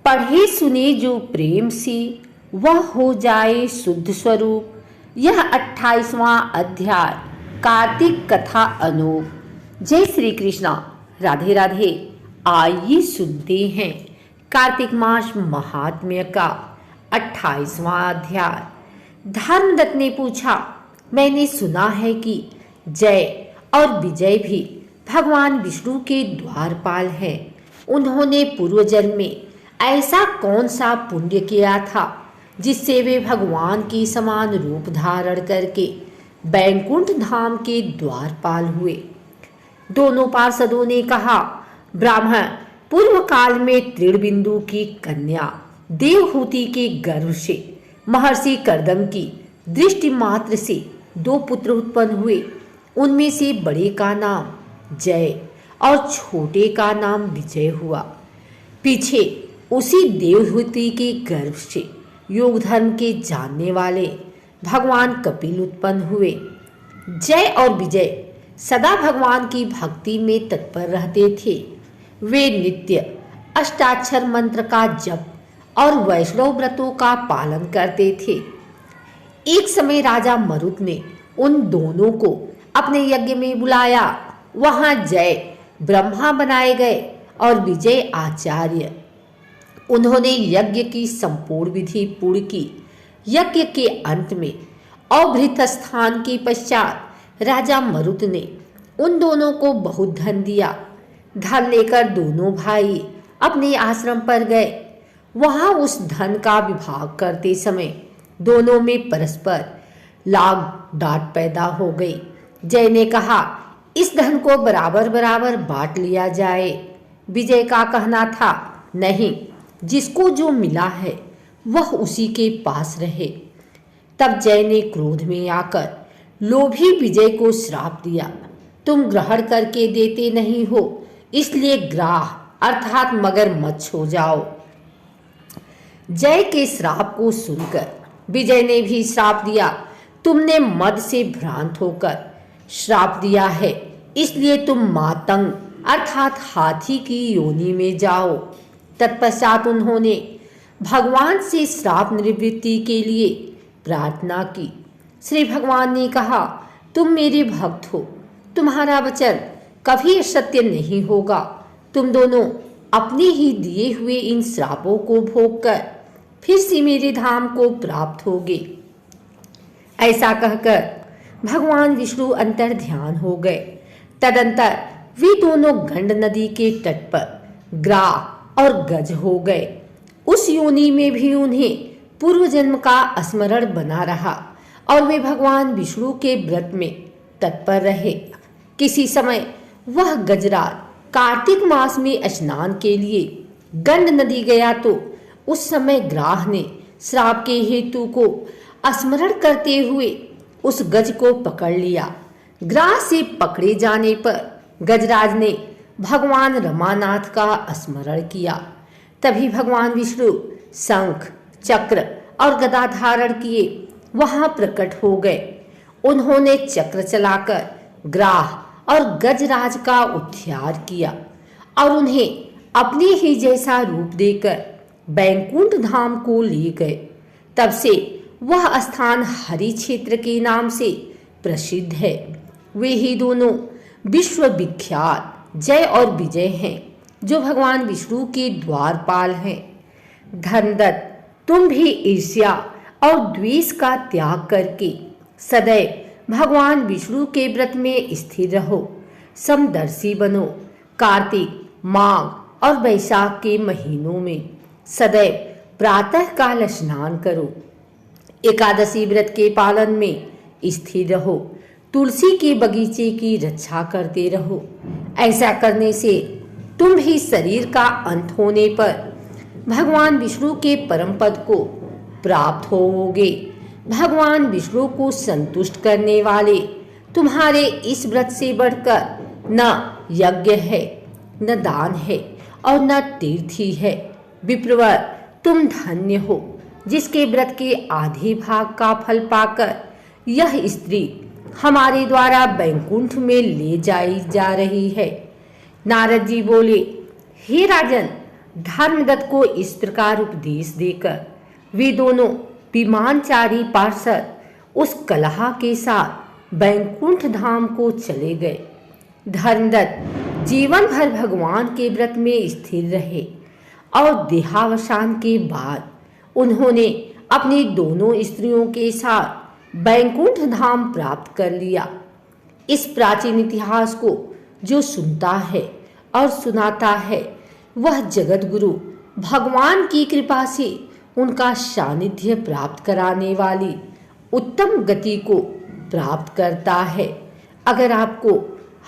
पढ़े सुने जो प्रेम से वह हो जाए शुद्ध स्वरूप। यह 28वां अध्याय कार्तिक कथा अनूप। जय श्री कृष्णा, राधे राधे। आइए सुनते हैं कार्तिक मास महात्म्य का 28वां अध्याय। धर्मदत्त ने पूछा, मैंने सुना है कि जय और विजय भी भगवान विष्णु के द्वारपाल हैं। उन्होंने पूर्व जन्म में ऐसा कौन सा पुण्य किया था जिससे वे भगवान के समान रूप धारण करके बैकुंठ धाम के द्वारपाल हुए। दोनों पार्षदों ने कहा, ब्राह्मण पूर्व काल में त्रिड़बिंदु की कन्या देवहूति के गर्भ से महर्षि कर्दम की दृष्टि मात्र से 2 पुत्र उत्पन्न हुए। उनमें से बड़े का नाम जय और छोटे का नाम विजय हुआ। पीछे उसी देवहूति के गर्भ से योग धर्म के जानने वाले भगवान कपिल उत्पन्न हुए। जय और विजय सदा भगवान की भक्ति में तत्पर रहते थे। वे नित्य अष्टाक्षर मंत्र का जप और वैष्णव व्रतों का पालन करते थे। एक समय राजा मरुत ने उन दोनों को अपने यज्ञ में बुलाया। वहां जय ब्रह्मा बनाए गए और विजय आचार्य। उन्होंने यज्ञ की संपूर्ण विधि पूर्ण की। यज्ञ के अंत में अभृत स्थान के पश्चात राजा मरुत ने उन दोनों को बहुत धन दिया। धन लेकर दोनों भाई अपने आश्रम पर गए। वहां उस धन का विभाग करते समय दोनों में परस्पर लाग डांट पैदा हो गई। जय ने कहा, इस धन को बराबर बराबर बांट लिया जाए। विजय का कहना था, नहीं, जिसको जो मिला है वह उसी के पास रहे। तब जय ने क्रोध में आकर लोभी विजय को श्राप दिया, तुम ग्रहण करके देते नहीं हो, इसलिए ग्राह अर्थात मगरमच्छ हो जाओ। जय के श्राप को सुनकर विजय ने भी श्राप दिया, तुमने मद से भ्रांत होकर श्राप दिया है, इसलिए तुम मातंग अर्थात हाथी की योनि में जाओ। तत्पश्चात उन्होंने भगवान से श्राप निवृत्ति के लिए प्रार्थना की। श्री भगवान ने कहा, तुम मेरे भक्त हो, तुम्हारा वचन कभी असत्य नहीं होगा। तुम दोनों अपने ही दिए हुए इन श्रापों को भोगकर फिर से मेरे धाम को प्राप्त होगे। ऐसा कहकर भगवान विष्णु अंतर ध्यान हो गए। तदंतर वे दोनों गंड नदी के तट पर ग्राह और गज हो गए। उस योनि में भी उन्हें पूर्व जन्म का स्मरण बना रहा और वे भगवान विष्णु के व्रत में तत्पर रहे। किसी समय वह गजराज कार्तिक मास में स्नान के लिए गंड नदी गया तो उस समय ग्राह ने श्राप के हेतु को स्मरण करते हुए उस गज को पकड़ लिया। ग्राह से पकड़े जाने पर गजराज ने भगवान रमानाथ का स्मरण किया। तभी भगवान विष्णु शंख, चक्र और गदा धारण किए वहां प्रकट हो गए। उन्होंने चक्र चलाकर ग्राह और गजराज का उद्धार किया और उन्हें अपने ही जैसा रूप देकर बैकुंठ धाम को ले गए। तब से वह स्थान हरि क्षेत्र के नाम से प्रसिद्ध है। वे ही दोनों विश्व विख्यात जय और विजय हैं, जो भगवान विष्णु के द्वारपाल हैं। धर्मदत्त, तुम भी ईर्ष्या और द्वेष का त्याग करके सदैव भगवान विष्णु के व्रत में स्थिर रहो। समदर्शी बनो। कार्तिक, माघ और वैशाख के महीनों में सदैव प्रातः काल स्नान करो। एकादशी व्रत के पालन में स्थिर रहो। तुलसी के बगीचे की रक्षा करते रहो। ऐसा करने से तुम भी शरीर का अंत होने पर भगवान विष्णु के परम पद को प्राप्त होगे। भगवान विष्णु को संतुष्ट करने वाले तुम्हारे इस व्रत से बढ़कर न यज्ञ है, न दान है और न तीर्थ ही है। विप्रवर, तुम धन्य हो जिसके व्रत के आधे भाग का फल पाकर यह स्त्री हमारे द्वारा बैकुंठ में ले जाई जा रही है। नारद जी बोले, हे राजन, धर्मदत्त को इस प्रकार उपदेश देकर वे दोनों विमानचारी पार्षद उस कलहा के साथ बैकुंठ धाम को चले गए। धर्मदत्त जीवन भर भगवान के व्रत में स्थिर रहे और देहावसान के बाद उन्होंने अपनी दोनों स्त्रियों के साथ बैकुंठ धाम प्राप्त कर लिया। इस प्राचीन इतिहास को जो सुनता है और सुनाता है वह जगत गुरु भगवान की कृपा से उनका सानिध्य प्राप्त कराने वाली उत्तम गति को प्राप्त करता है। अगर आपको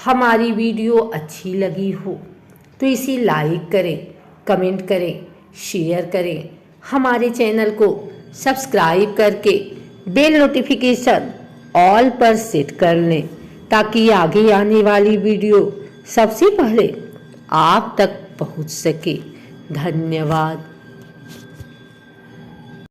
हमारी वीडियो अच्छी लगी हो तो इसे लाइक करें, कमेंट करें, शेयर करें। हमारे चैनल को सब्सक्राइब करके बेल नोटिफिकेशन ऑल पर सेट कर लें ताकि आगे आने वाली वीडियो सबसे पहले आप तक पहुंच सके। धन्यवाद।